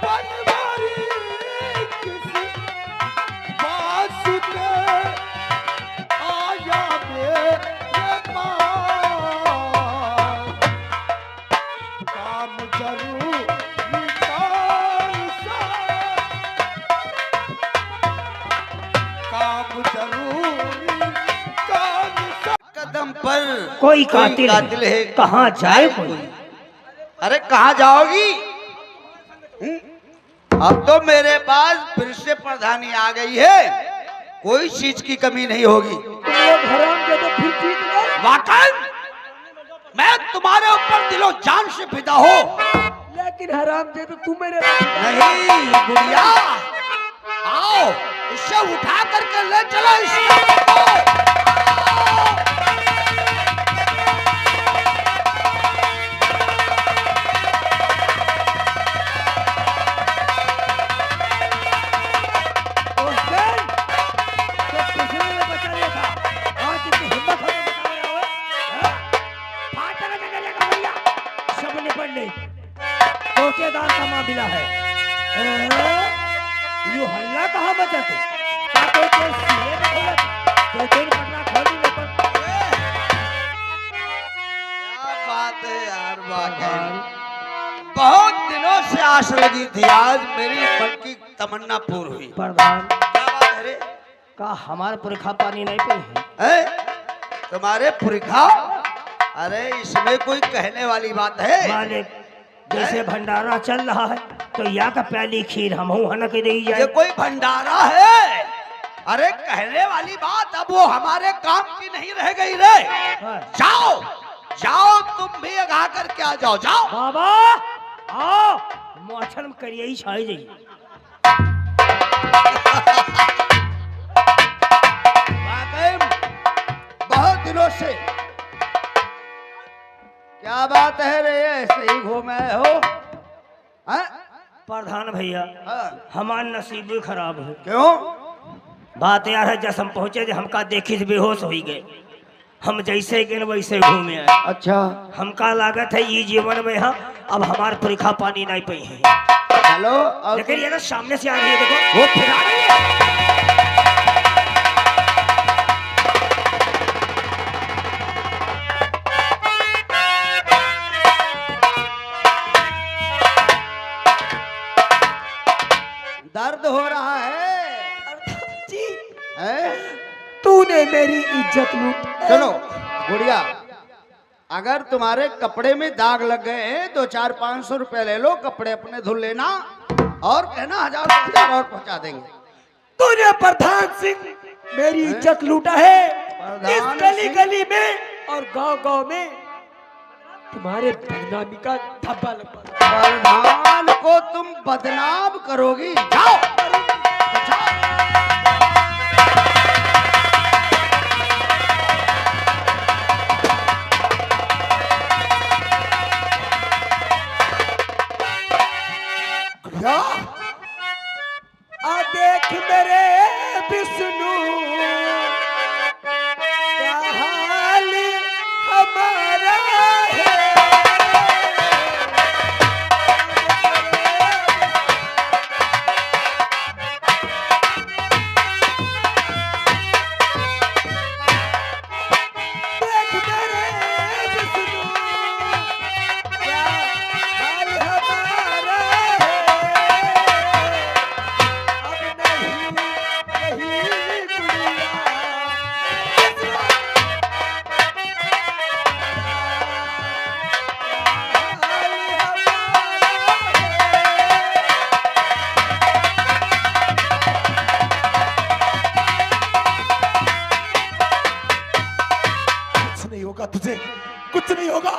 बनवारी किस बात पे आया मेरे पास, काम जरूरी काम जरूरी कदम पर कोई कातिल है, कहाँ जाए कोई। अरे कहाँ जाओगी? अब तो मेरे पास फिर से प्रधानी आ गई है, कोई चीज की कमी नहीं होगी। तुम लोग हराम के तो फिर जीत गए। वाकई मैं तुम्हारे ऊपर दिलो जान से फिदा हो। लेकिन हराम के तो तू मेरे नहीं गुड़िया, आओ इसे उठा करके ले चलो इसको। ठेकेदार का मामला है। यू हल्ला कहाँ बचा तू? क्या बात है यार, बहुत दिनों से आस लगी थी, आज मेरी मन की तमन्ना पूरी हुई। प्रधान क्या बात है रे? का हमारे पुरखा पानी नहीं पी है? तुम्हारे पुरखा? अरे इसमें कोई कहने वाली बात है? मालिक जैसे भंडारा चल रहा है तो या का प्याली खीर हम हनक दे जाए। ये कोई भंडारा है? अरे कहने वाली बात अब वो हमारे काम की नहीं रह गई रे। जाओ जाओ तुम भी आगा करके आ जाओ। जाओ बाबा आओ मोछन में करिए ही छाई जाइए। बहुत दिनों से क्या बात है रे, ऐसे ही घूमे हो? प्रधान भैया हमारा नसीब भी खराब है। क्यों? बात यार है जब हम पहुंचे थे हमका देखी से बेहोश हो गए। हम जैसे गए वैसे घूमे आए। अच्छा हमका लागत है ये जीवन में हाँ अब हमारे पुरखा पानी नहीं पी है। चलो लेकिन ये ना सामने से आ रही है, देखो वो फिर आ रही है। दर्द हो रहा है जी है? तूने मेरी इज्जत लूट। सुनो गुड़िया, अगर तुम्हारे कपड़े में दाग लग गए हैं तो 400-500 रुपए ले लो, कपड़े अपने धुल लेना और कहना 1000 और पहुंचा देंगे। तूने प्रधान सिंह मेरी इज्जत लूटा है। इस गली गली में और गांव गांव में तुम्हारे बदनामी का धब्बा लगा। प्रधान को तुम बदनाम करोगी? जाओ आ देख मेरे विष्णु क्या हाल हमारा है। देख मेरे विष्णु क्या हाल हमारा है। तुझे कुछ नहीं होगा।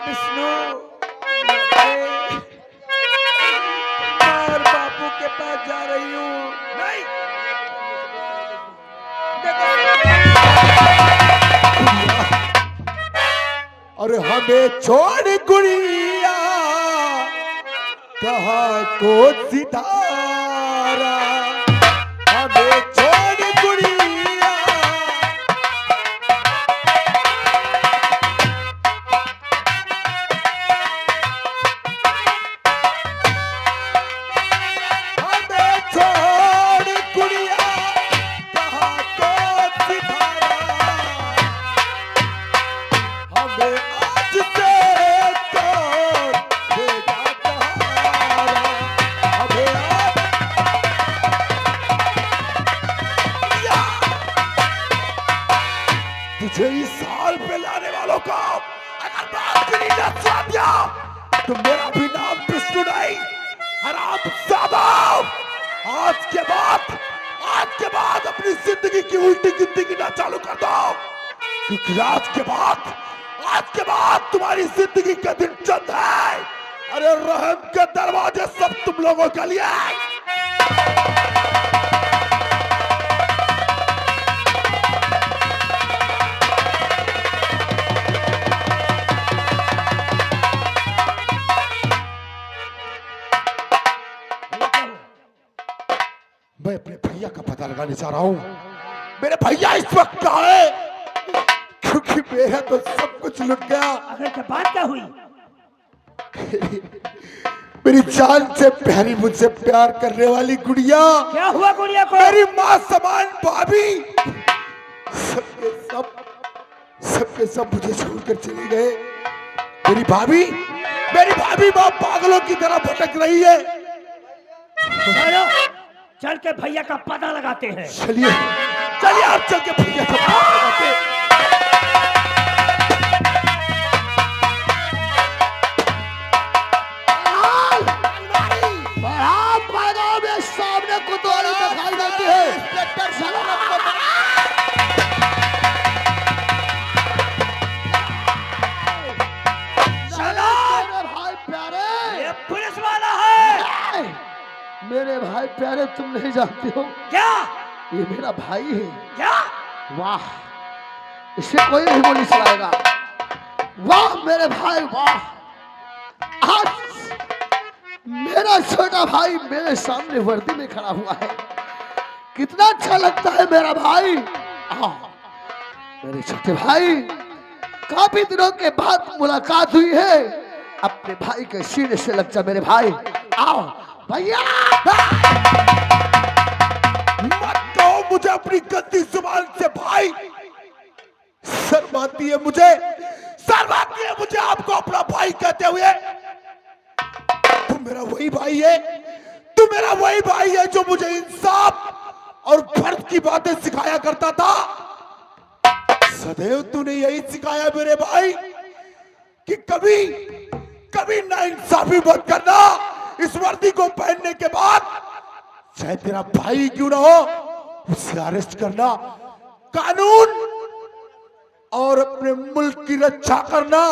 विष्णु और बापू के पास जा रही हूँ। नहीं अरे हमें छोड़ गुड़िया कहाँ को सितारा, हमें छोड़ गुड़िया अगर बात मेरी न सुना दिया तो मेरा भी नाम विष्णु नहीं, हरामजादा। आज के बाद अपनी जिंदगी की उल्टी गिनती गिनना चालू कर दो, क्योंकि आज के बाद तुम्हारी जिंदगी के दिन चंद है। अरे रहम के दरवाजे सब तुम लोगों के लिए। मैं अपने भैया का पता लगाने जा रहा हूं। मेरे भैया इस वक्त कहाँ है? क्योंकि मेरा तो सब कुछ लुट गया। अगर क्या बात क्या हुई? मेरी जान से प्यारी, मुझसे प्यार करने वाली गुड़िया। क्या हुआ गुड़िया को? मेरी माँ समान भाभी सबके सब मुझे छोड़कर चली गए। मेरी भाभी माँ पागलों की तरह भटक रही है। चलो चल के भैया का पता लगाते हैं। चलिए आप चल के भैया का पता लगाते हैं। सामने कुतवाली दिखाई देती है। इंस्पेक्टर सलाम भाई प्यारे, ये पुलिस वाला है। मेरे भाई प्यारे, तुम नहीं जानते हो क्या? ये मेरा भाई है। क्या? वाह, इससे कोई नहीं गोली चलाएगा। वाह मेरे भाई वाह, आज मेरा छोटा भाई मेरे सामने वर्दी में खड़ा हुआ है। कितना अच्छा लगता है मेरा भाई। मेरे छोटे भाई, काफी दिनों के बाद मुलाकात हुई है। अपने भाई के सीने से लग जा मेरे भाई। आओ भैया। मत कहो मुझे अपनी गंदी जुबान से भाई। शर्म आती है मुझे आपको अपना भाई कहते हुए। तुम मेरा वही भाई है जो मुझे इंसाफ और फर्ज की बातें सिखाया करता था। सदैव तूने यही सिखाया मेरे भाई कि कभी ना इंसाफी मत करना। इस वर्दी को पहनने के बाद चाहे तेरा भाई क्यों ना हो, उसे अरेस्ट करना, कानून और अपने मुल्क की रक्षा करना।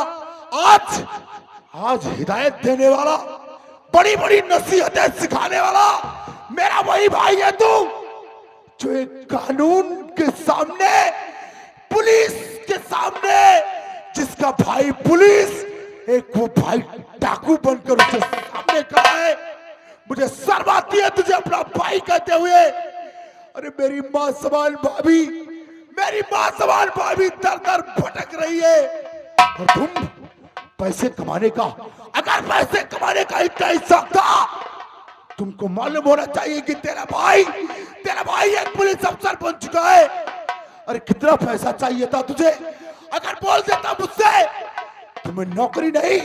आज हिदायत देने वाला, बड़ी बड़ी नसीहतें सिखाने वाला मेरा वही भाई है तू, जो एक कानून के सामने, पुलिस के सामने, जिसका भाई पुलिस, एक वो भाई डाकू बनकर उसके सामने खड़ा है। मुझे शर्म आती है तुझे अपना भाई कहते हुए। अरे मेरी माँ समान भाभी दर दर भटक रही है, और तुम पैसे कमाने का इतना ही शौक था, तुमको मालूम होना चाहिए कि तेरा भाई एक पुलिस अफसर बन चुका है। अरे कितना पैसा चाहिए था तुझे? अगर बोल देता मुझसे तो मैं नौकरी नहीं,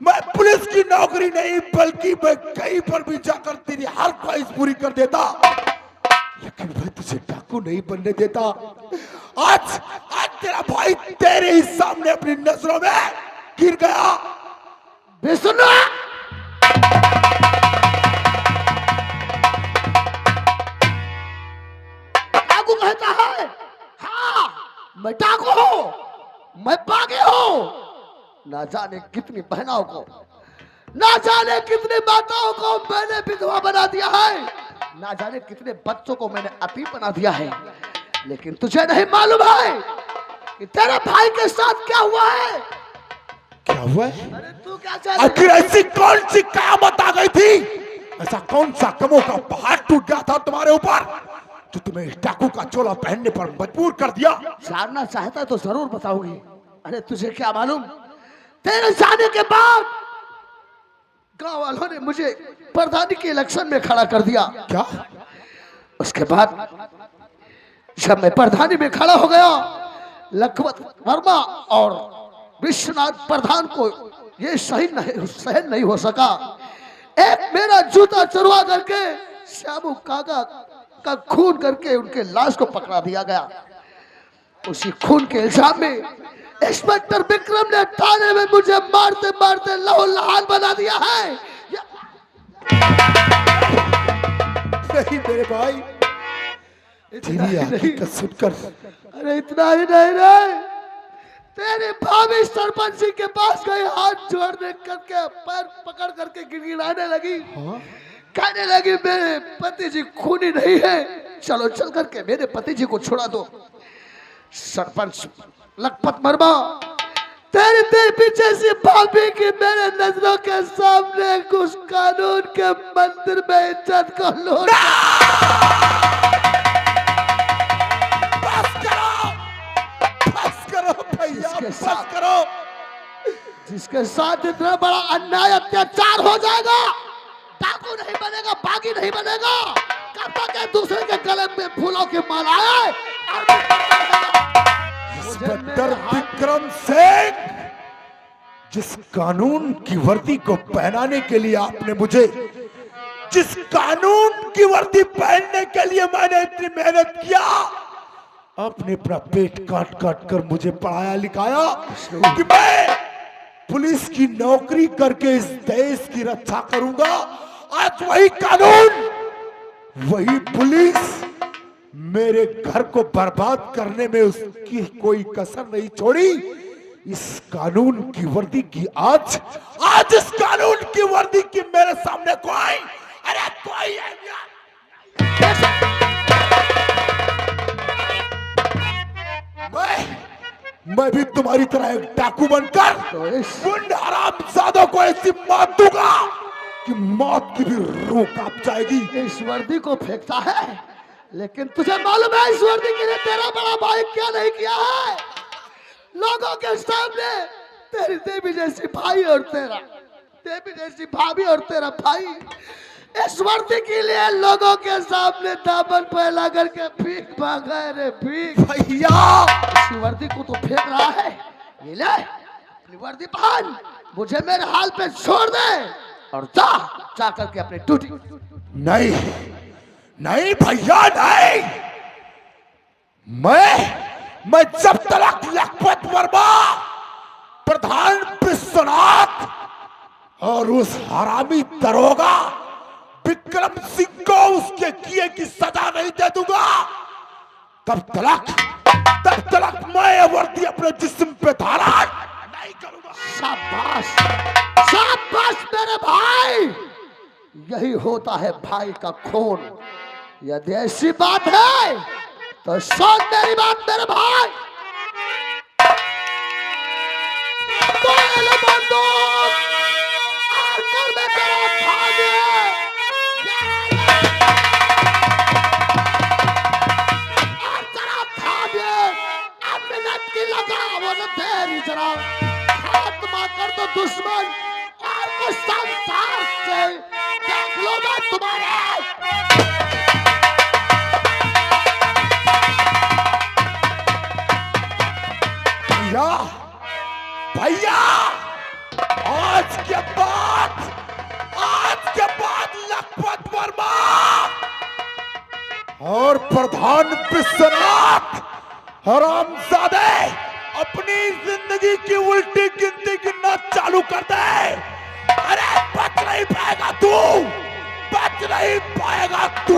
मैं पुलिस की नौकरी नहीं, बल्कि मैं कहीं पर भी जाकर तेरी हर ख्वाहिश पूरी कर देता। लेकिन मैं तुझे डाकू नहीं बनने देता। आज तेरा भाई तेरे ही सामने अपनी नजरों में गिर गया। बेसुना, डाकू कहता है? हाँ, मैं डाकू हूं, मैं बागी हूं। ना जाने कितनी बहनों को, ना जाने कितनी माताओं को मैंने विधवा बना दिया है, ना जाने कितने बच्चों को मैंने अतीत बना दिया है। लेकिन तुझे नहीं मालूम है कि तेरे भाई के साथ क्या हुआ है। क्या हुआ है? अरे तू क्या चाहता? आखिर ऐसी कौन सी कयामत आ गई थी? ऐसा कौन सा कमों का पहाड़ टूट गया था तुम्हारे ऊपर, जो तुम्हें डाकू का चोला पहनने पर मजबूर कर दिया? जानना चाहता तो जरूर बताऊंगी। अरे तुझे क्या मालूम, तेरे जाने के बाद गांव वालों ने मुझे प्रधानी के इलेक्शन में खड़ा कर दिया। क्या? उसके बाद जब मैं प्रधानी में खड़ा हो गया, लखपत वर्मा और विश्वनाथ प्रधान को ये सहन नहीं हो सका। एक मेरा जूता चुरवा करके श्यामू काका का खून करके उनके लाश को पकड़ा दिया गया। उसी खून के इल्जाम में इंस्पेक्टर विक्रम ने थाने में मुझे मारते मारते लहूलुहान बना दिया है। नहीं मेरे भाई, तेरी हकीकत सुनकर अरे इतना ही नहीं रे, तेरी भाभी सरपंच सिंह के पास गई, हाथ जोड़ने करके पैर पकड़ करके गिड़गिड़ाने लगी। कहने लगी मेरे पति जी खूनी नहीं है, चलो चल करके मेरे पति जी को छुड़ा दो। सरपंच लखपत मरमा, तेरे पीछे से भाभी की मेरे नजरों के सामने कुछ कानून के मंदिर में इज्जत को लूट। बस करो भैया, बस करो। जिसके साथ इतना बड़ा अन्याय अत्याचार हो जाएगा, डाकू नहीं बनेगा, बागी नहीं बनेगा, कब तक एक दूसरे के गले में फूलों की मालाएं। इंस्पेक्टर विक्रम सिंह, जिस कानून की वर्दी को पहनाने के लिए आपने मुझे, जिस कानून की वर्दी पहनने के लिए मैंने इतनी मेहनत किया, आपने अपना पेट काट काट कर मुझे पढ़ाया लिखाया कि मैं पुलिस की नौकरी करके इस देश की रक्षा करूंगा। आज वही कानून, वही पुलिस मेरे घर को बर्बाद करने में उसकी कोई कसर नहीं छोड़ी। इस कानून की वर्दी की आज इस कानून की वर्दी की मेरे सामने कोई, अरे कोई मैं भी तुम्हारी तरह एक डाकू बनकर गुंड हरामजादों को ऐसी मौत दूंगा कि मौत की भी रूह कांप जाएगी। इस वर्दी को फेंकता है, लेकिन तुझे मालूम है इस वर्दी के लिए तेरा बड़ा भाई क्या नहीं किया है? लोगों के सामने तेरी देवी जैसी भाई और तेरा देवी जैसी भाभी और तेरा भाई इस वर्दी के लिए लोगों के सामने दामन फैला करके भीख मांगा है रे, भीख। भैया इस वर्दी को तो फेंक रहा है, ये ले अपनी वर्दी पहन, मुझे मेरे हाल पे छोड़ दे और जा करके अपनी ड्यूटी। नहीं नहीं भैया नहीं, मैं जब तक लखपत वर्मा, प्रधान विश्वनाथ और उस हरामी दरोगा विक्रम सिंह को उसके किए की सजा नहीं दे दूंगा, तब तक मैं वर्दी अपने जिस्म पे धारण नहीं करूंगा। शाबाश शाबाश मेरे भाई, यही होता है भाई का खून। यदि ऐसी बात है तो सुन मेरी बात मेरे भाई, बंदूक आकर मैं तेरा भागे की लगा वो न तेरी जरा खात्मा कर दो दुश्मन और कुछ संसार से देख लो मैं तुम्हारे। भैया आज के बाद लखपत वर्मा और प्रधान विश्वनाथ हरामजादे अपनी जिंदगी की उल्टी गिनती गिनना चालू कर दे। अरे बच नहीं पाएगा तू, बच नहीं पाएगा तू।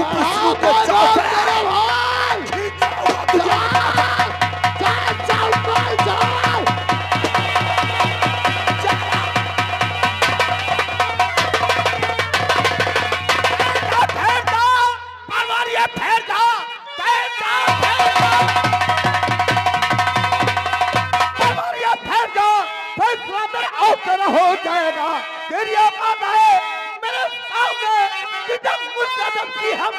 हो जाएगा तेरी औकात है मेरे सामने कि जब मुस्तदम की हम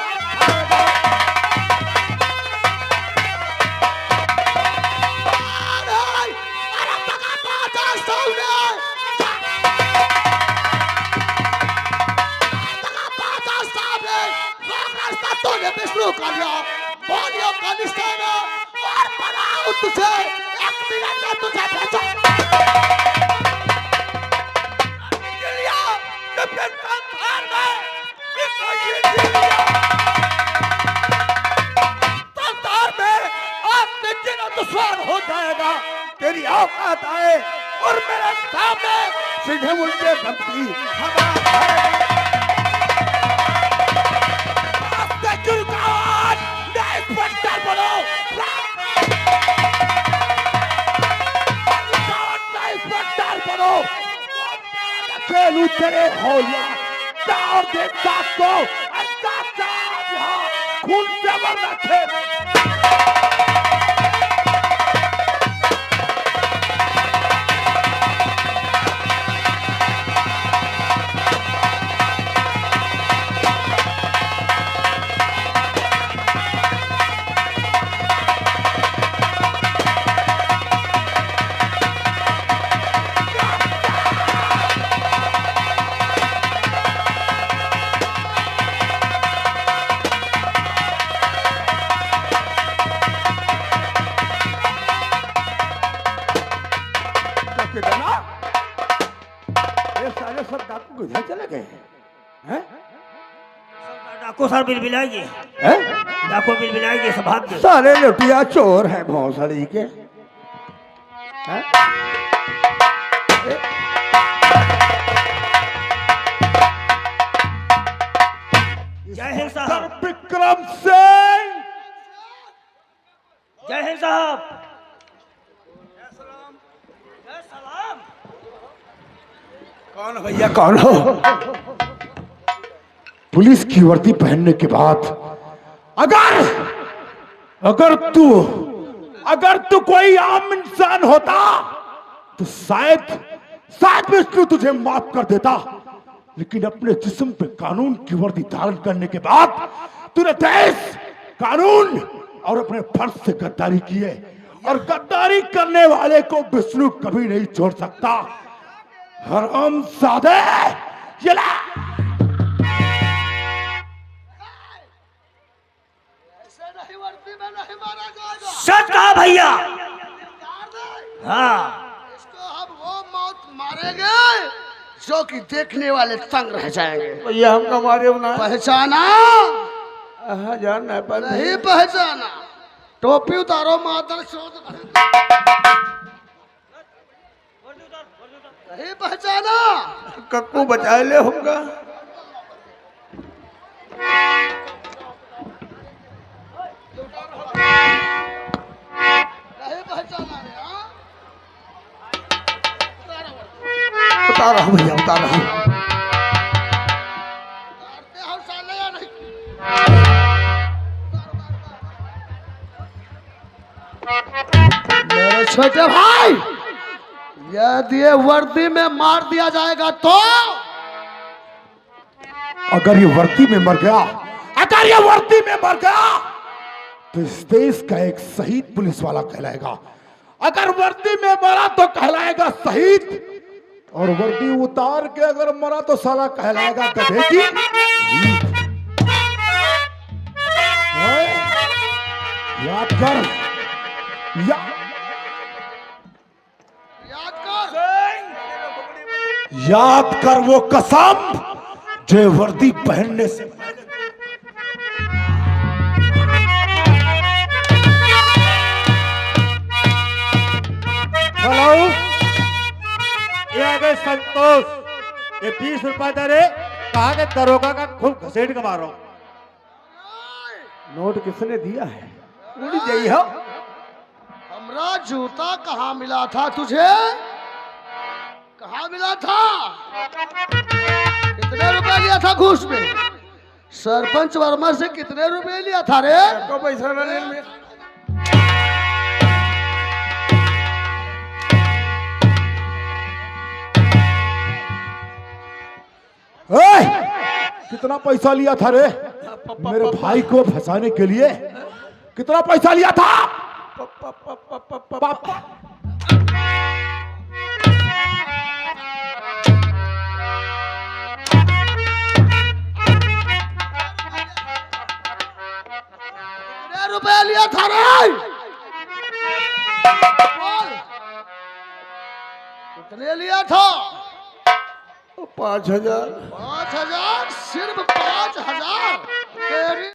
शुरू कर लिया बोलियो का निशाना और बनाओ तुझे एक मिनट में तुझे भेजो संसार में आपने जिना दुश्वार हो जाएगा तेरी और मेरे सामने सीधे उल्टे धमकी। इंस्पेक्टर बोलो, इंस्पेक्टर बोलो, खेलू तेरे होलिया और देखता को खून से वरना खेल। सारे सब डाकू किधर चले गए हैं? डाकू सर बिलबिलाएगी, डाकू बिलबिलाएगी, सब भाग गए। सारे लुटिया चोर हैं भौसड़ी के। हैं? जय हिंद साहब। विक्रम सिंह, जय हिंद साहब। जय सलाम। कौन हो भैया, कौन हो? पुलिस की वर्दी पहनने के बाद अगर तू कोई आम इंसान होता तो शायद विष्णु तुझे माफ कर देता, लेकिन अपने जिस्म पे कानून की वर्दी धारण करने के बाद तूने देश, कानून और अपने फर्ज से गद्दारी की है, और गद्दारी करने वाले को विष्णु कभी नहीं छोड़ सकता। हरामजादे, ये ले। ऐसे नहीं वर्दी में नहीं मारा जाएगा। सच कहा भैया। हाँ, इसको हम वो मौत मारेंगे जो कि देखने वाले तंग रह जाएंगे। भैया हमका मारे ना पहचाना? जानना है पर नहीं पहचाना। टोपी उतारो, मादर चोद। नहीं पहचाना? कक्कू बचा ले हमका। नहीं पहचाना रे? हाँ? बता रहा हूँ भैया, बता रहा हूँ। उतारते हो साले या नहीं? मेरे छोटे भाई, यदि ये वर्दी में मार दिया जाएगा तो अगर ये वर्दी में मर गया, तो इस देश का एक शहीद पुलिस वाला कहलाएगा। अगर वर्दी में मरा तो कहलाएगा शहीद, और वर्दी उतार के अगर मरा तो साला कहलाएगा गधे की ईंट। ओए, याद कर, याद कर वो कसम जो वर्दी पहनने से हेलो, ये आ गए संतोष। ये 20 रुपए दे रहे, कहा के दरोगा का खूब घसेट के मारो। नोट किसने दिया है? उड़ी जाइए हो। हमरा जूता कहाँ मिला था तुझे? कहाँ मिला था? कितने रुपए लिया था घूस में? सरपंच वर्मा से कितने रुपए लिया था रे? को पैसा ना ले में। कितना पैसा लिया था रे मेरे भाई को फंसाने के लिए? कितना पैसा लिया था? कितने रुपए लिया था रे? बोल। कितने लिया था? 5000। 5000? सिर्फ 5000? तेरी